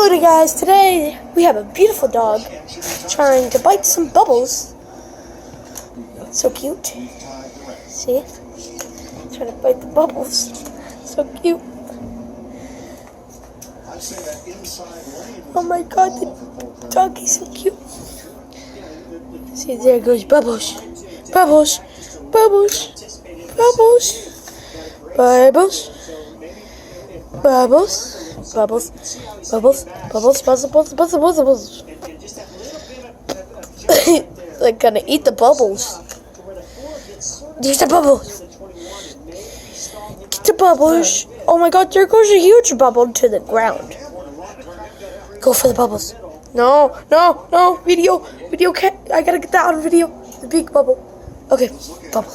Howdy guys, today we have a beautiful dog trying to bite some bubbles. So cute. See? Trying to bite the bubbles. So cute. Oh my god, the dog is so cute. See, there goes Bubbles. Bubbles. Bubbles. Bubbles. Bubbles. Bubbles. Bubbles, bubbles, bubbles, bubbles, bubbles, bubbles, bubbles. They're gonna eat the bubbles. Eat the bubbles. Eat the bubbles. Oh my god, there goes a huge bubble to the ground. Go for the bubbles. No, no, no. Video, I gotta get that on video. The big bubble. Okay, bubble.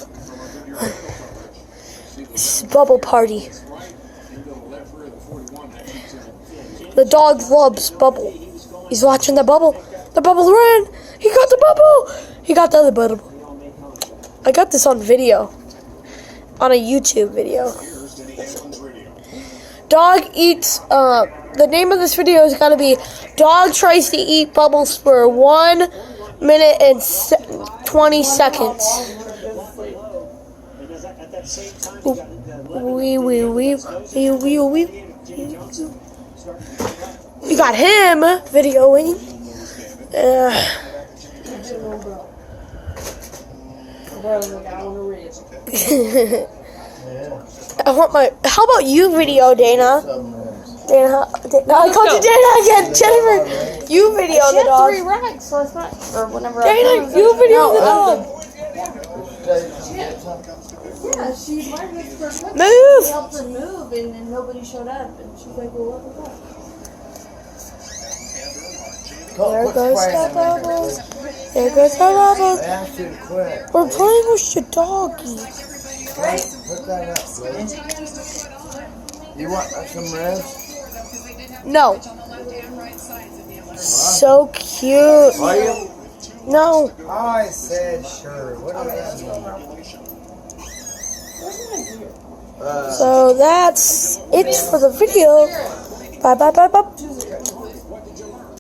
This is bubble party. The dog loves Bubble. He's watching the bubble. The bubble ran. He got the bubble. He got the other bubble. I got this on video. On a YouTube video. Dog eats, the name of this video is gonna be Dog Tries to Eat Bubbles for 1 minute and 20 seconds. We got him videoing. I want my. How about you video, Dana? Dana, I called you Dana again. Jennifer, you video the dog. 3 rags, so it's not. Or whenever. Dana, you video the dog. Yeah, she wanted to for Move. helped her move, and then nobody showed up, and she's like, "Well, what was that?" There goes the bubbles. There goes the bubbles. I asked you to quit. We're playing with your doggy. Put that up, please. You want some ribs? No. So cute. Are you? No. I said sure. What do you mean? So that's it for the video. Bye bye bye bye.